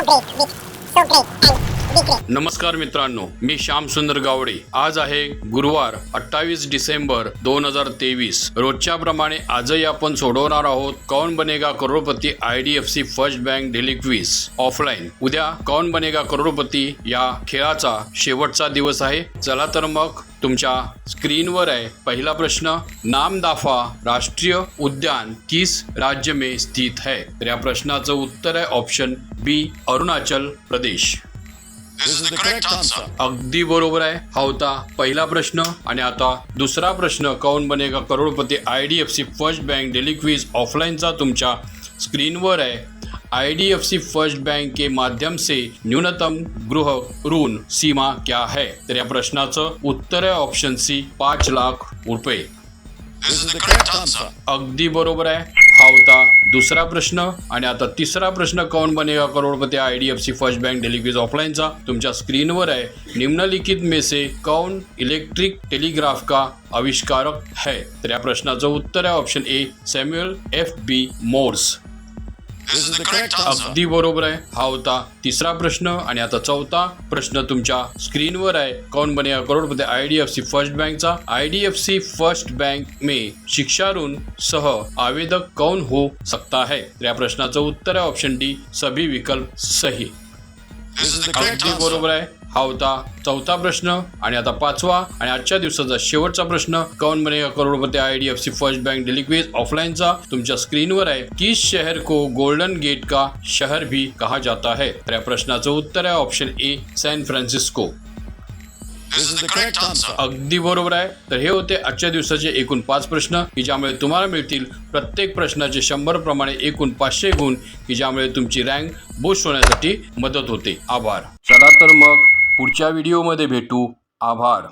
great with so great and be great. नमस्कार मित्रांनो, मी श्याम सुंदर गावडे। आज आहे गुरुवार 28 डिसेंबर 2023। रोजच्या प्रमाणे आजही आपण सोडवणार आहोत कौन Banega Crorepati IDFC first bank daily quiz offline. उद्या कौन बनेगा करोडपती या खेळाचा शेवटचा दिवस आहे। चला तर मग तुमच्या स्क्रीनवर आहे पहिला प्रश्न, नामदाफा राष्ट्रीय उद्यान किस राज्य में स्थित है? तर या प्रश्नाचं उत्तर आहे option B Arunachal Pradesh. This is the correct answer. अगदी बरोबर आहे। हा होता पहिला प्रश्न आणि आता दुसरा प्रश्न, Kaun Banega Crorepati IDFC first bank daily quiz ऑफलाइनचा तुमच्या स्क्रीनवर आहे। IDFC फर्स्ट बैंक के माध्यम से न्यूनतम गृह ऋण सीमा क्या है? तर या प्रश्नाचं उत्तर आहे ऑप्शन सी 5 लाख रुपये। This is the correct answer. अगदी बरोबर आहे। हा होता दुसरा प्रश्न आणि आता तिसरा प्रश्न, Kaun Banega Crorepati IDFC first bank daily quiz ऑफलाइनचा तुमच्या स्क्रीनवर आहे। निम्नलिखित में से कौन इलेक्ट्रिक टेलीग्राफ का आविष्कारक है? तर या प्रश्नाचं उत्तर आहे option A Samuel FB Morse. This is the correct answer. अगदी बरोबर आहे। हा होता तिसरा प्रश्न आणि आता चौथा प्रश्न तुमच्या स्क्रीनवर आहे। कौन बनेगा करोडपती IDFC फर्स्ट बैंकचा IDFC फर्स्ट बैंक में शिक्षा ऋण सह आवेदक कौन हो सकता है? तर या प्रश्नाचं उत्तर आहे ऑप्शन डी सभी विकल्प सही। This is the correct अगदी answer. बरोबर आहे। हा होता चौथा प्रश्न आणि आता पाचवा आणि आजच्या दिवसाचा शेवटचा प्रश्न, Kaun Banega Crorepati IDFC first bank daily quiz ऑफलाइनचा तुमच्या स्क्रीनवर आहे। किस शहर को गोल्डन गेट का शहर भी कहा जाता है? तर या प्रश्नाचं उत्तर आहे option A San Francisco. This is the correct answer. अगदी बरोबर आहे। तर हे होते आजच्या दिवसाचे एकूण 5 प्रश्न की ज्यामुळे तुम्हाला मिळतील प्रत्येक प्रश्नाचे 100 प्रमाणे एकूण 500 गुण की ज्यामुळे तुमची रँक बूस्ट होण्यासाठी मदत होते। आभार। चला तर मग पुढच्या व्हिडिओमध्ये भेटू। आभार।